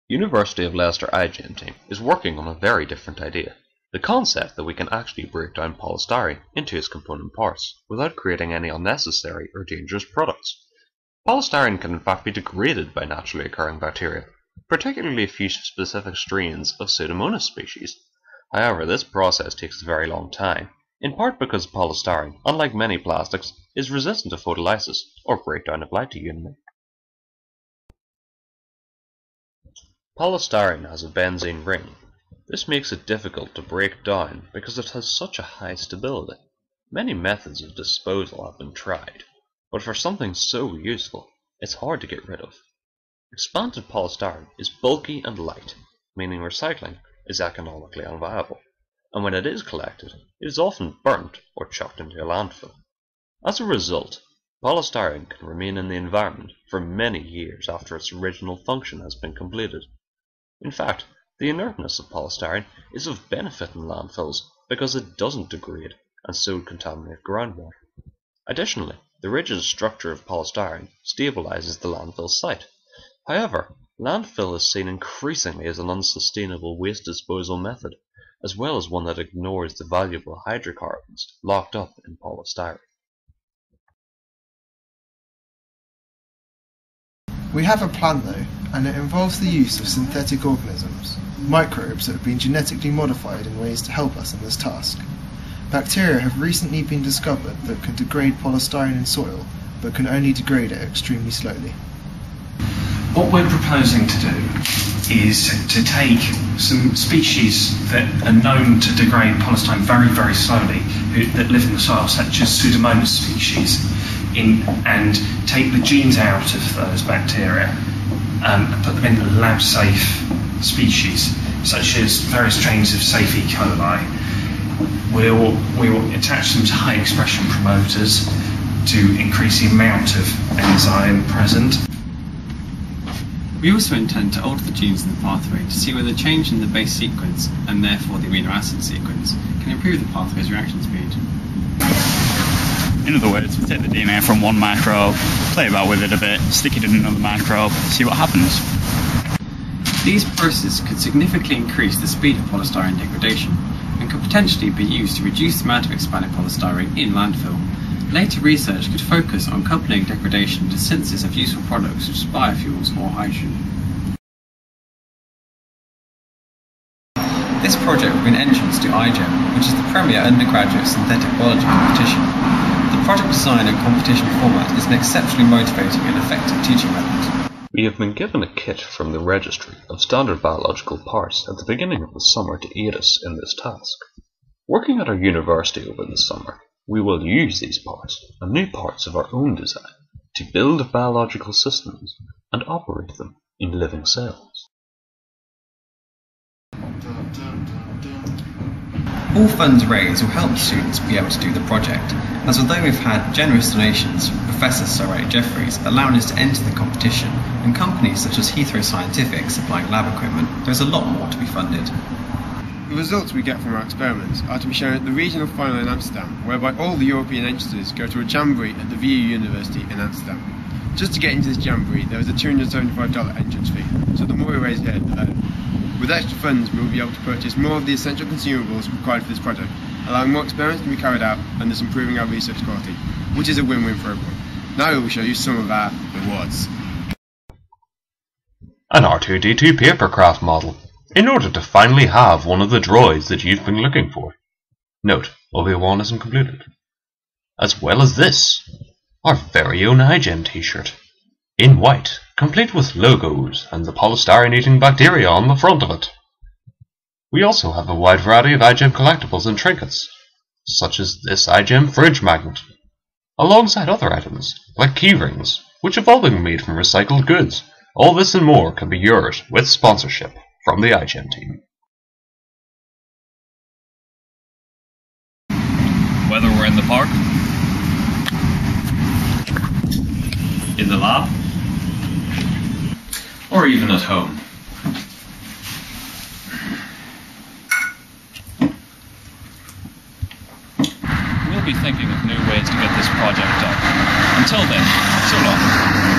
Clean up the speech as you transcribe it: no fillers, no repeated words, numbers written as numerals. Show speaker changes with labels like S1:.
S1: University of Leicester iGEM team is working on a very different idea. The concept that we can actually break down polystyrene into its component parts without creating any unnecessary or dangerous products. Polystyrene can in fact be degraded by naturally occurring bacteria, particularly a few specific strains of Pseudomonas species. However, this process takes a very long time, in part because polystyrene, unlike many plastics, is resistant to photolysis or breakdown of light to UV. Polystyrene has a benzene ring. This makes it difficult to break down because it has such a high stability. Many methods of disposal have been tried, but for something so useful, it's hard to get rid of. Expanded polystyrene is bulky and light, meaning recycling is economically unviable, and when it is collected, it is often burnt or chucked into a landfill. As a result, polystyrene can remain in the environment for many years after its original function has been completed. In fact, the inertness of polystyrene is of benefit in landfills because it doesn't degrade and so contaminate groundwater. Additionally, the rigid structure of polystyrene stabilizes the landfill site. However, landfill is seen increasingly as an unsustainable waste disposal method, as well as one that ignores the valuable hydrocarbons locked up in polystyrene.
S2: We have a plan though, and it involves the use of synthetic organisms, microbes that have been genetically modified in ways to help us in this task. Bacteria have recently been discovered that can degrade polystyrene in soil, but can only degrade it extremely slowly.
S3: What we're proposing to do is to take some species that are known to degrade polystyrene very, very slowly, that live in the soil, such as Pseudomonas species, and take the genes out of those bacteria and put them in lab-safe species, such as various strains of safe E. coli. We'll attach them to high-expression promoters to increase the amount of enzyme present.
S4: We also intend to alter the genes in the pathway to see whether change in the base sequence, and therefore the amino acid sequence, can improve the pathway's reaction speed.
S5: In other words, we take the DNA from one microbe, play about with it a bit, stick it in another microbe, see what happens.
S4: These processes could significantly increase the speed of polystyrene degradation, and could potentially be used to reduce the amount of expanded polystyrene in landfill. Later research could focus on coupling degradation to synthesis of useful products such as biofuels or hydrogen. This project will be an entrance to iGEM, which is the premier undergraduate synthetic biology competition. The project design and competition format is an exceptionally motivating and effective teaching method.
S1: We have been given a kit from the Registry of Standard Biological Parts at the beginning of the summer to aid us in this task. Working at our university over the summer, we will use these parts and new parts of our own design to build biological systems and operate them in living cells.
S4: All funds raised will help the students be able to do the project, as although we've had generous donations from Professor Sir Ray Jeffreys allowing us to enter the competition, and companies such as Heathrow Scientific supplying lab equipment, there's a lot more to be funded.
S6: The results we get from our experiments are to be shown at the regional final in Amsterdam, whereby all the European entities go to a jamboree at the VU University in Amsterdam. Just to get into this jamboree, there is a $275 entrance fee, so the more we raise here, the better. With extra funds, we will be able to purchase more of the essential consumables required for this project, allowing more experiments to be carried out and thus improving our research quality, which is a win-win for everyone. Now we will show you some of our rewards.
S1: An R2-D2 papercraft model, in order to finally have one of the droids that you've been looking for. Note, Obi-Wan isn't completed. As well as this, our very own iGEM t-shirt, in white, complete with logos and the polystyrene-eating bacteria on the front of it. We also have a wide variety of iGEM collectibles and trinkets, such as this iGEM fridge magnet, alongside other items, like keyrings, which have all been made from recycled goods. All this and more can be yours with sponsorship from the iGEM team.
S5: Whether we're in the park, in the lab, or even at home. We'll be thinking of new ways to get this project done. Until then, so long.